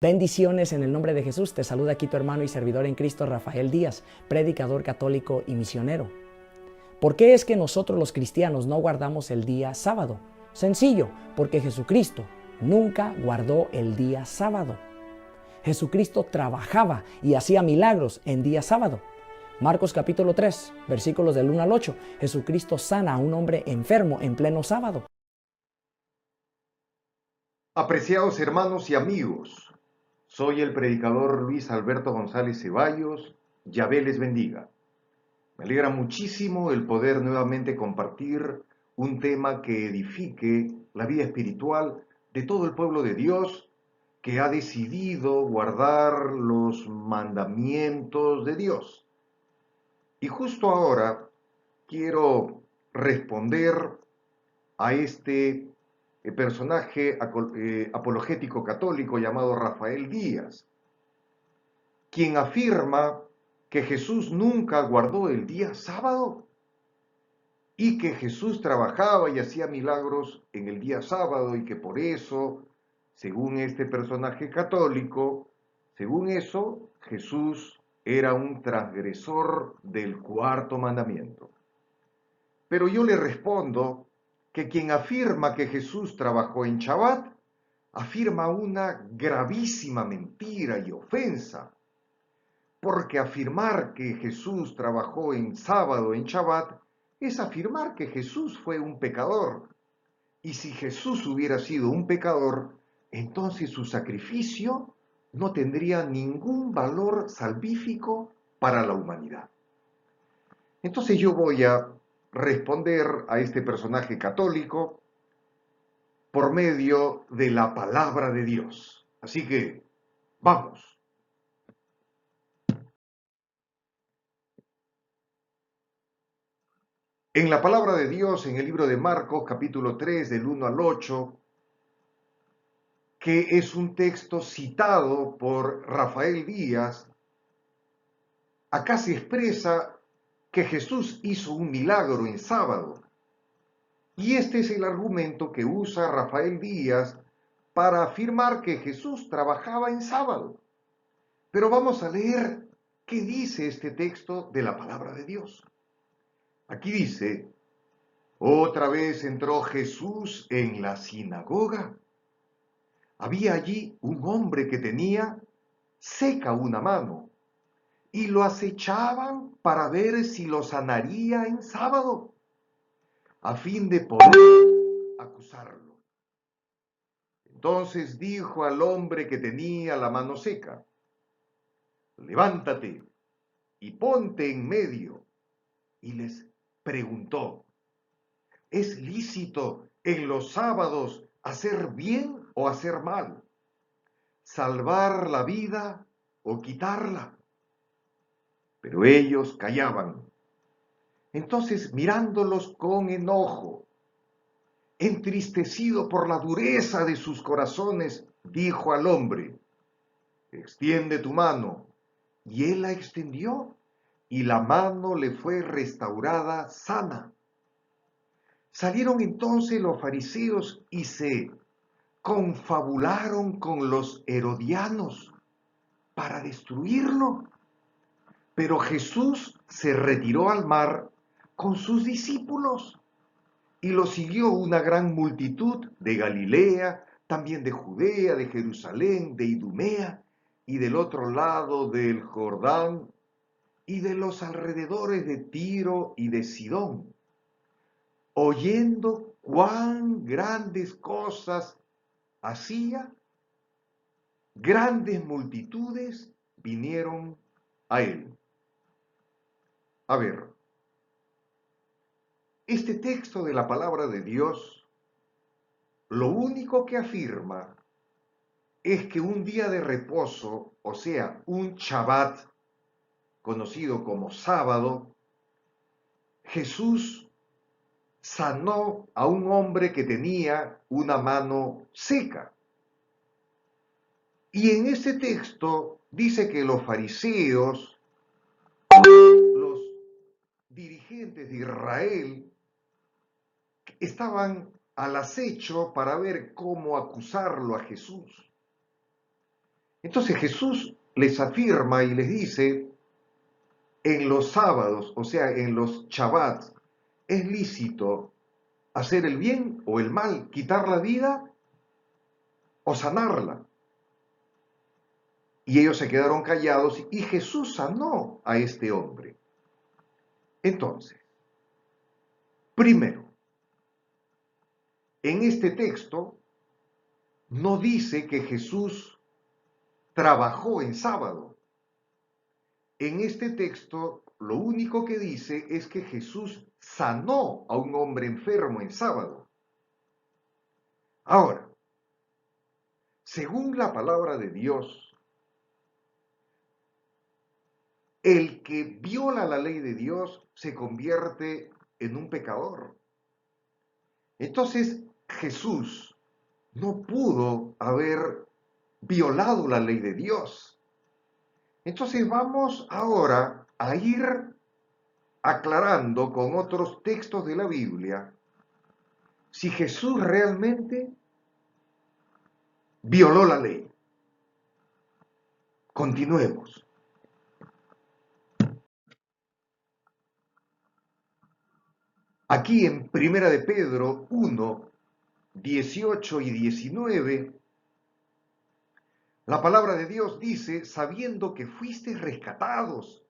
Bendiciones en el nombre de Jesús. Te saluda aquí tu hermano y servidor en Cristo, Rafael Díaz, predicador católico y misionero. ¿Por qué es que nosotros los cristianos no guardamos el día sábado? Sencillo, porque Jesucristo nunca guardó el día sábado. Jesucristo trabajaba y hacía milagros en día sábado. Marcos capítulo 3, versículos del 1 al 8. Jesucristo sana a un hombre enfermo en pleno sábado. Apreciados hermanos y amigos, soy el predicador Luis Alberto González Ceballos. Yahvé les bendiga. Me alegra muchísimo el poder nuevamente compartir un tema que edifique la vida espiritual de todo el pueblo de Dios que ha decidido guardar los mandamientos de Dios. Y justo ahora quiero responder a este personaje apologético católico llamado Rafael Díaz, quien afirma que Jesús nunca guardó el día sábado y que Jesús trabajaba y hacía milagros en el día sábado y que por eso, según este personaje católico, según eso, Jesús era un transgresor del cuarto mandamiento. Pero yo le respondo que quien afirma que Jesús trabajó en Shabbat, afirma una gravísima mentira y ofensa, porque afirmar que Jesús trabajó en sábado, en Shabbat, es afirmar que Jesús fue un pecador. Y si Jesús hubiera sido un pecador, entonces su sacrificio no tendría ningún valor salvífico para la humanidad. Entonces yo voy a responder a este personaje católico por medio de la palabra de Dios. Así que, vamos. En la palabra de Dios, en el libro de Marcos, capítulo 3, del 1 al 8, que es un texto citado por Rafael Díaz, acá se expresa que Jesús hizo un milagro en sábado. Y este es el argumento que usa Rafael Díaz para afirmar que Jesús trabajaba en sábado. Pero vamos a leer qué dice este texto de la palabra de Dios. Aquí dice: otra vez entró Jesús en la sinagoga. Había allí un hombre que tenía seca una mano y lo acechaban para ver si lo sanaría en sábado, a fin de poder acusarlo. Entonces dijo al hombre que tenía la mano seca: levántate y ponte en medio. Y les preguntó: ¿es lícito en los sábados hacer bien o hacer mal? ¿Salvar la vida o quitarla? Pero ellos callaban. Entonces, mirándolos con enojo, entristecido por la dureza de sus corazones, dijo al hombre: extiende tu mano. Y él la extendió, y la mano le fue restaurada sana. Salieron entonces los fariseos y se confabularon con los herodianos para destruirlo. Pero Jesús se retiró al mar con sus discípulos y lo siguió una gran multitud de Galilea, también de Judea, de Jerusalén, de Idumea y del otro lado del Jordán y de los alrededores de Tiro y de Sidón, oyendo cuán grandes cosas hacía. Grandes multitudes vinieron a él. A ver, este texto de la palabra de Dios, lo único que afirma es que un día de reposo, o sea, un Shabbat, conocido como sábado, Jesús sanó a un hombre que tenía una mano seca. Y en ese texto dice que los fariseos, los dirigentes de Israel, estaban al acecho para ver cómo acusarlo a Jesús. Entonces Jesús les afirma y les dice, en los sábados, o sea, en los Shabbats, es lícito hacer el bien o el mal, quitar la vida o sanarla. Y ellos se quedaron callados y Jesús sanó a este hombre. Entonces, primero, en este texto no dice que Jesús trabajó en sábado. En este texto lo único que dice es que Jesús sanó a un hombre enfermo en sábado. Ahora, según la palabra de Dios, el que viola la ley de Dios se convierte en un pecador. Entonces, Jesús no pudo haber violado la ley de Dios. Entonces vamos ahora a ir aclarando con otros textos de la Biblia si Jesús realmente violó la ley. Continuemos. Aquí en Primera de Pedro 1, 18 y 19, la palabra de Dios dice, sabiendo que fuisteis rescatados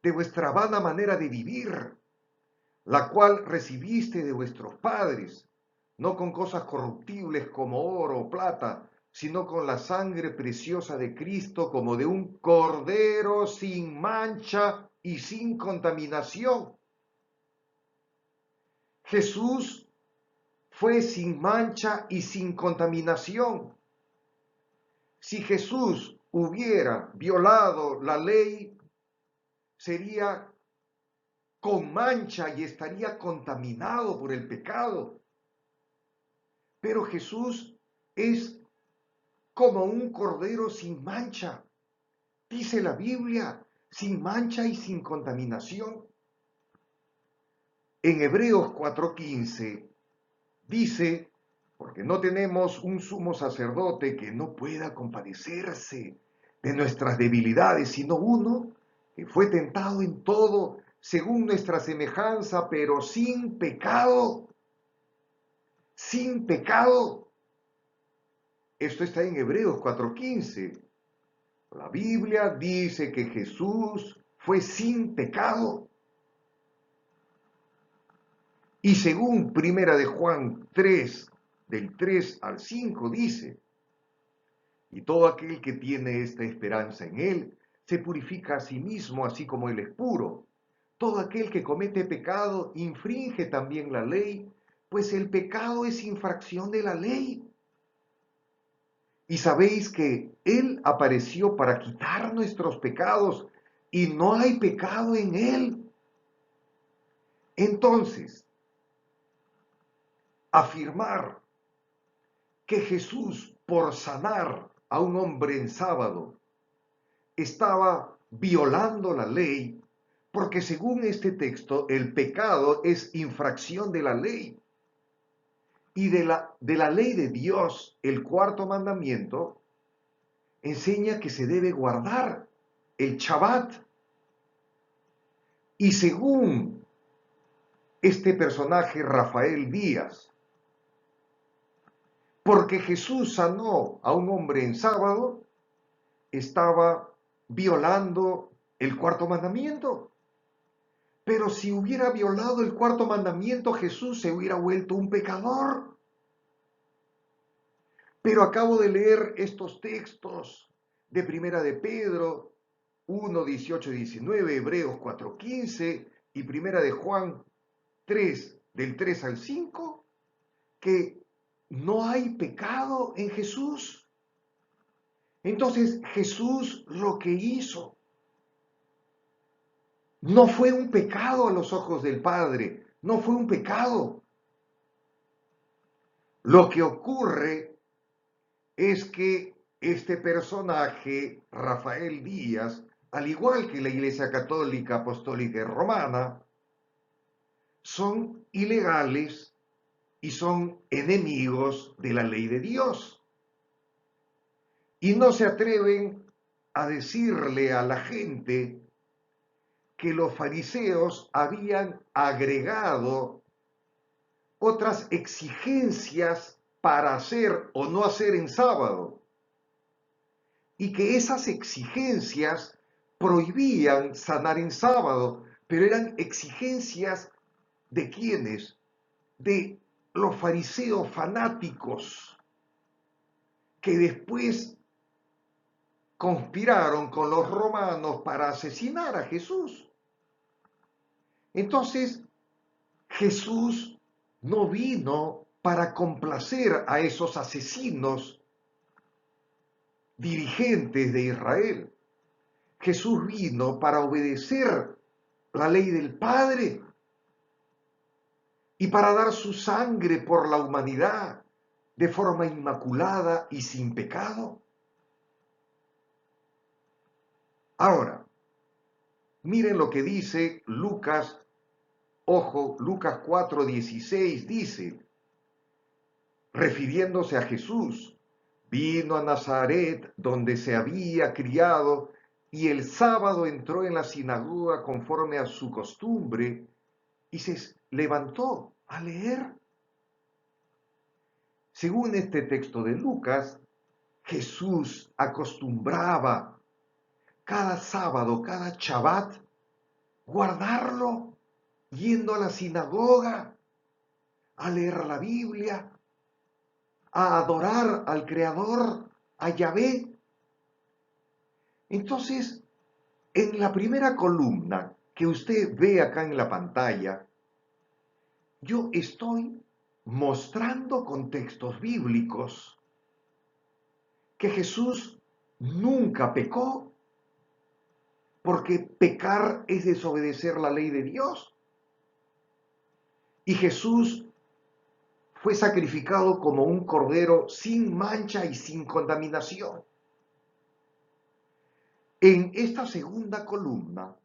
de vuestra vana manera de vivir, la cual recibiste de vuestros padres, no con cosas corruptibles como oro o plata, sino con la sangre preciosa de Cristo, como de un cordero sin mancha y sin contaminación. Jesús fue sin mancha y sin contaminación. Si Jesús hubiera violado la ley, sería con mancha y estaría contaminado por el pecado. Pero Jesús es como un cordero sin mancha, dice la Biblia, sin mancha y sin contaminación. En Hebreos 4:15 dice, porque no tenemos un sumo sacerdote que no pueda compadecerse de nuestras debilidades, sino uno que fue tentado en todo según nuestra semejanza, pero sin pecado. Sin pecado. Esto está en Hebreos 4:15. La Biblia dice que Jesús fue sin pecado. Y según Primera de Juan 3, del 3 al 5, dice, y todo aquel que tiene esta esperanza en él, se purifica a sí mismo, así como él es puro. Todo aquel que comete pecado infringe también la ley, pues el pecado es infracción de la ley. Y sabéis que Él apareció para quitar nuestros pecados y no hay pecado en Él. Entonces, afirmar que Jesús, por sanar a un hombre en sábado, estaba violando la ley, porque según este texto, el pecado es infracción de la ley. Y de la ley de Dios, el cuarto mandamiento, enseña que se debe guardar el Shabbat. Y según este personaje Rafael Díaz, porque Jesús sanó a un hombre en sábado, estaba violando el cuarto mandamiento. Pero si hubiera violado el cuarto mandamiento, Jesús se hubiera vuelto un pecador. Pero acabo de leer estos textos de Primera de Pedro 1, 18 y 19, Hebreos 4, 15 y Primera de Juan 3, del 3 al 5, que no hay pecado en Jesús. Entonces Jesús lo que hizo no fue un pecado a los ojos del Padre, no fue un pecado. Lo que ocurre es que este personaje, Rafael Díaz, al igual que la Iglesia Católica, Apostólica y Romana, son ilegales y son enemigos de la ley de Dios. y no se atreven a decirle a la gente que los fariseos habían agregado otras exigencias para hacer o no hacer en sábado, y que esas exigencias prohibían sanar en sábado, pero eran exigencias de quienes, de los fariseos fanáticos, que después conspiraron con los romanos para asesinar a Jesús. Entonces, Jesús no vino para complacer a esos asesinos dirigentes de Israel. Jesús vino para obedecer la ley del Padre y para dar su sangre por la humanidad de forma inmaculada y sin pecado. Ahora, miren lo que dice Lucas, ojo, Lucas 4:16 dice, refiriéndose a Jesús, vino a Nazaret donde se había criado y el sábado entró en la sinagoga conforme a su costumbre y se levantó a leer. Según este texto de Lucas, Jesús acostumbraba cada sábado, cada Shabbat, guardarlo yendo a la sinagoga, a leer la Biblia, a adorar al Creador, a Yahvé. Entonces, en la primera columna que usted ve acá en la pantalla, yo estoy mostrando con textos bíblicos que Jesús nunca pecó, porque pecar es desobedecer la ley de Dios. Y Jesús fue sacrificado como un cordero sin mancha y sin contaminación. En esta segunda columna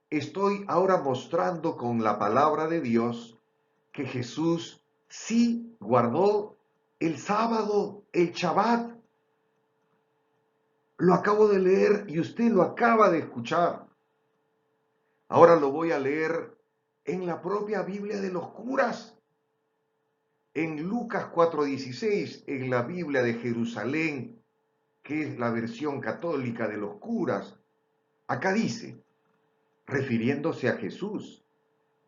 estoy ahora mostrando con la palabra de Dios que Jesús sí guardó el sábado, el Shabbat. Lo acabo de leer y usted lo acaba de escuchar. Ahora lo voy a leer en la propia Biblia de los curas. En Lucas 4:16, en la Biblia de Jerusalén, que es la versión católica de los curas, acá dice, refiriéndose a Jesús,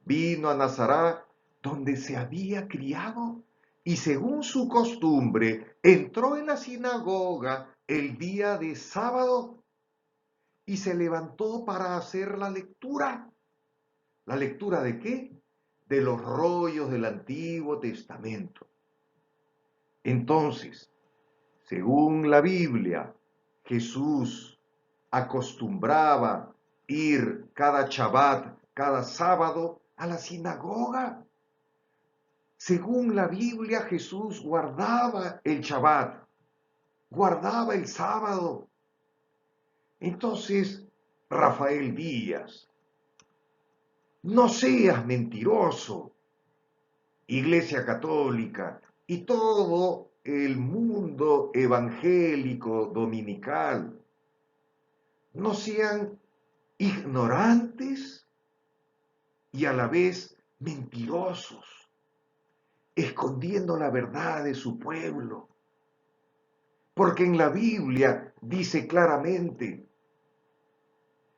vino a Nazaret donde se había criado y según su costumbre entró en la sinagoga el día de sábado y se levantó para hacer la lectura. ¿La lectura de qué? De los rollos del Antiguo Testamento. Entonces, según la Biblia, Jesús acostumbraba ir cada Shabbat, cada sábado, a la sinagoga. Según la Biblia, Jesús guardaba el Shabbat, guardaba el sábado. Entonces, Rafael Díaz, no seas mentiroso, Iglesia Católica y todo el mundo evangélico dominical, no sean ignorantes y a la vez mentirosos, escondiendo la verdad de su pueblo. Porque en la Biblia dice claramente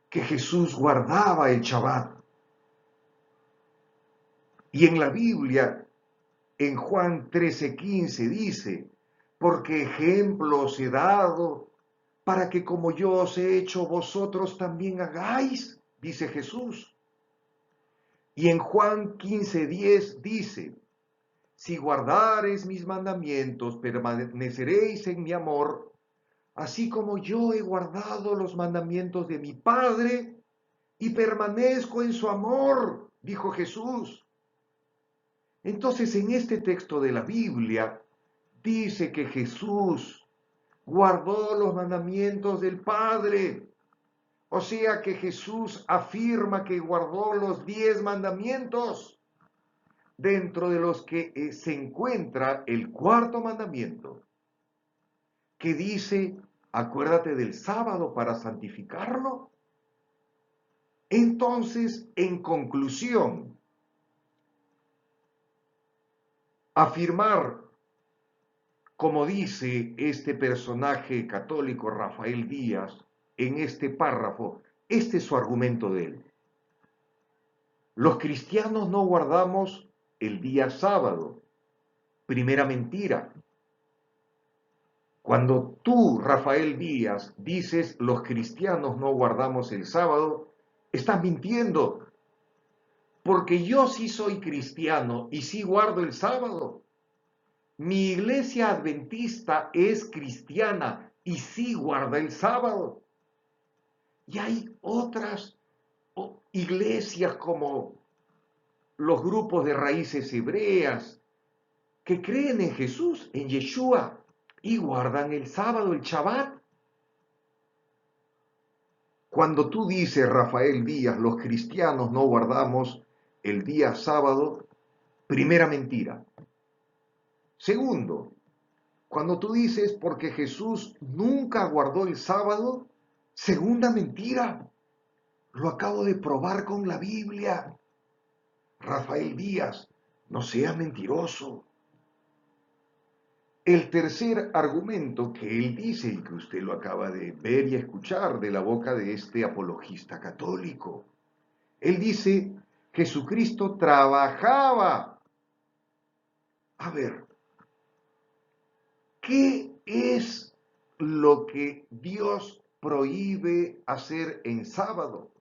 que Jesús guardaba el Shabbat. Y en la Biblia, en Juan 13:15 dice, porque ejemplo os he dado para que como yo os he hecho vosotros también hagáis, dice Jesús. Y en Juan 15:10 dice, si guardareis mis mandamientos, permaneceréis en mi amor, así como yo he guardado los mandamientos de mi Padre y permanezco en su amor, dijo Jesús. Entonces, en este texto de la Biblia, dice que Jesús guardó los mandamientos del Padre. O sea que Jesús afirma que guardó los 10 mandamientos, dentro de los que se encuentra el cuarto mandamiento, que dice acuérdate del sábado para santificarlo. Entonces, en conclusión, afirmar, como dice este personaje católico Rafael Díaz en este párrafo, este es su argumento de él. Los cristianos no guardamos el día sábado. Primera mentira. Cuando tú, Rafael Díaz, dices los cristianos no guardamos el sábado, estás mintiendo. Porque yo sí soy cristiano y sí guardo el sábado. Mi iglesia adventista es cristiana y sí guarda el sábado. Y hay otras iglesias como los grupos de raíces hebreas que creen en Jesús, en Yeshua, y guardan el sábado, el Shabbat. Cuando tú dices, Rafael Díaz, los cristianos no guardamos el día sábado, primera mentira. Segundo, cuando tú dices porque Jesús nunca guardó el sábado, segunda mentira. Lo acabo de probar con la Biblia. Rafael Díaz, no seas mentiroso. El tercer argumento que él dice y que usted lo acaba de ver y escuchar de la boca de este apologista católico. Él dice, Jesucristo trabajaba. A ver, ¿qué es lo que Dios prohíbe hacer en sábado?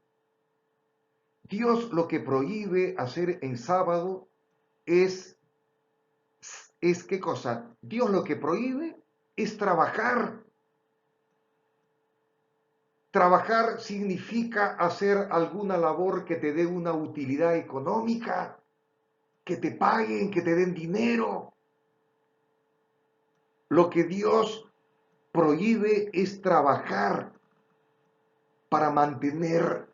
Dios lo que prohíbe hacer en sábado es ¿qué cosa? Dios lo que prohíbe es trabajar. Trabajar significa hacer alguna labor que te dé una utilidad económica, que te paguen, que te den dinero. Lo que Dios prohíbe es trabajar para mantener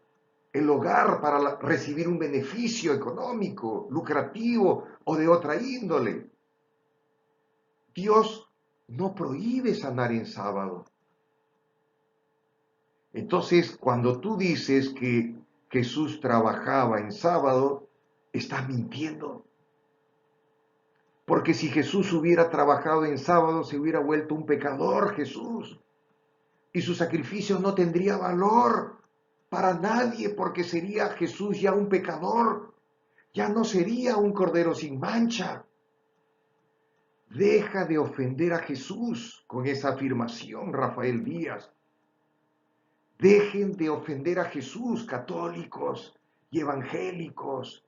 el hogar, para recibir un beneficio económico, lucrativo o de otra índole. Dios no prohíbe sanar en sábado. Entonces, cuando tú dices que Jesús trabajaba en sábado, estás mintiendo. Porque si Jesús hubiera trabajado en sábado, se hubiera vuelto un pecador Jesús. Y su sacrificio no tendría valor para nadie, porque sería Jesús ya un pecador. Ya no sería un cordero sin mancha. Deja de ofender a Jesús con esa afirmación, Rafael Díaz. Dejen de ofender a Jesús, católicos y evangélicos,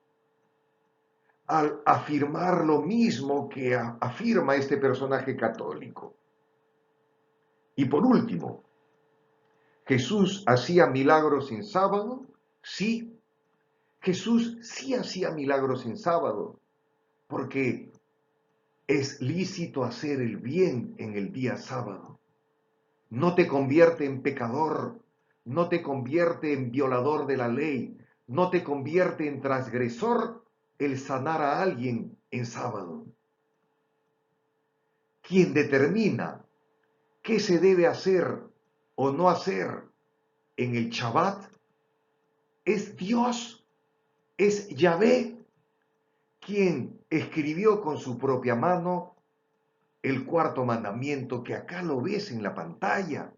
al afirmar lo mismo que afirma este personaje católico. Y por último, ¿Jesús hacía milagros en sábado? Sí, Jesús sí hacía milagros en sábado, porque es lícito hacer el bien en el día sábado. No te convierte en pecador, no te convierte en violador de la ley, no te convierte en transgresor el sanar a alguien en sábado. Quien determina qué se debe hacer o no hacer en el Shabbat es Dios, es Yahvé, quien escribió con su propia mano el cuarto mandamiento que acá lo ves en la pantalla,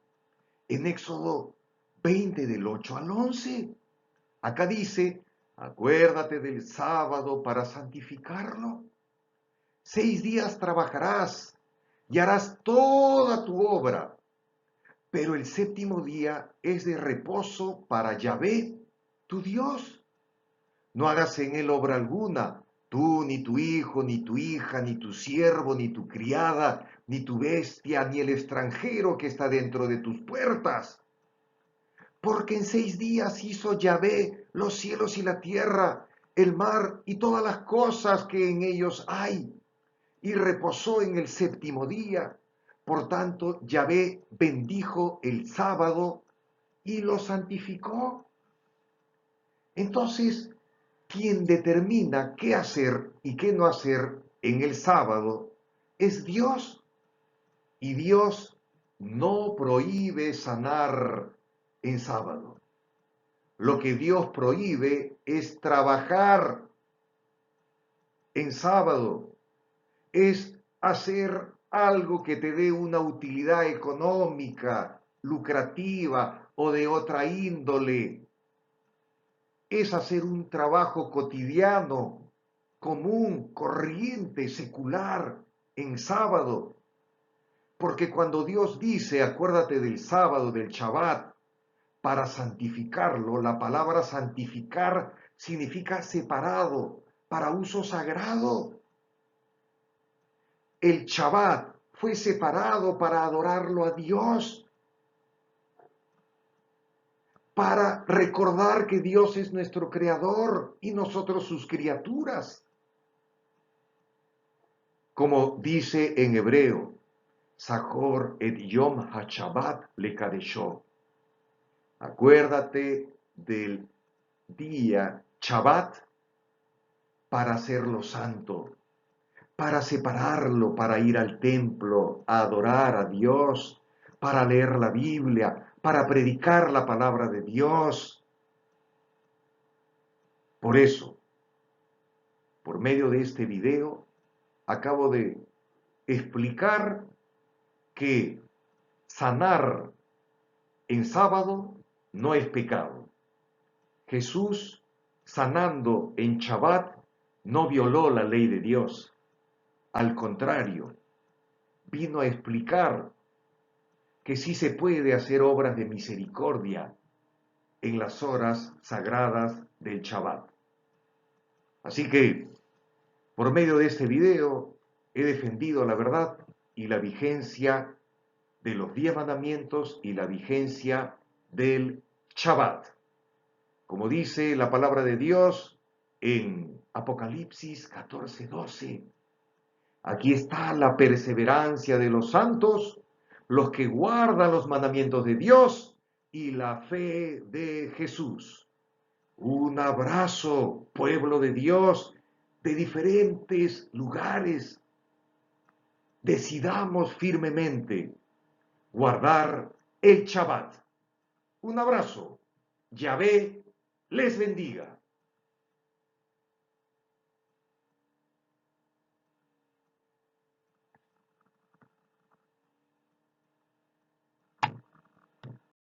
en Éxodo 20 del 8 al 11. Acá dice, acuérdate del sábado para santificarlo. 6 días trabajarás y harás toda tu obra, pero el séptimo día es de reposo para Yahvé, tu Dios. No hagas en él obra alguna, tú, ni tu hijo, ni tu hija, ni tu siervo, ni tu criada, ni tu bestia, ni el extranjero que está dentro de tus puertas. Porque en 6 días hizo Yahvé los cielos y la tierra, el mar y todas las cosas que en ellos hay, y reposó en el séptimo día. Por tanto, Yahvé bendijo el sábado y lo santificó. Entonces, quien determina qué hacer y qué no hacer en el sábado es Dios. Y Dios no prohíbe sanar en sábado. Lo que Dios prohíbe es trabajar en sábado, es hacer algo que te dé una utilidad económica, lucrativa o de otra índole. Es hacer un trabajo cotidiano, común, corriente, secular, en sábado. Porque cuando Dios dice, acuérdate del sábado, del Shabbat, para santificarlo, la palabra santificar significa separado, para uso sagrado. El Shabbat fue separado para adorarlo a Dios, para recordar que Dios es nuestro creador y nosotros sus criaturas. Como dice en hebreo, Zachor et Yom HaShabbat lekadesho. Acuérdate del día Shabbat para hacerlo santo, para separarlo, para ir al templo, a adorar a Dios, para leer la Biblia, para predicar la palabra de Dios. Por eso, por medio de este video, acabo de explicar que sanar en sábado no es pecado. Jesús, sanando en Shabbat, no violó la ley de Dios. Al contrario, vino a explicar que sí se puede hacer obras de misericordia en las horas sagradas del Shabbat. Así que, por medio de este video, he defendido la verdad y la vigencia de los 10 mandamientos y la vigencia del Shabbat. Como dice la palabra de Dios en Apocalipsis 14:12, aquí está la perseverancia de los santos, los que guardan los mandamientos de Dios y la fe de Jesús. Un abrazo, pueblo de Dios, de diferentes lugares. Decidamos firmemente guardar el Shabbat. Un abrazo. Yahvé les bendiga.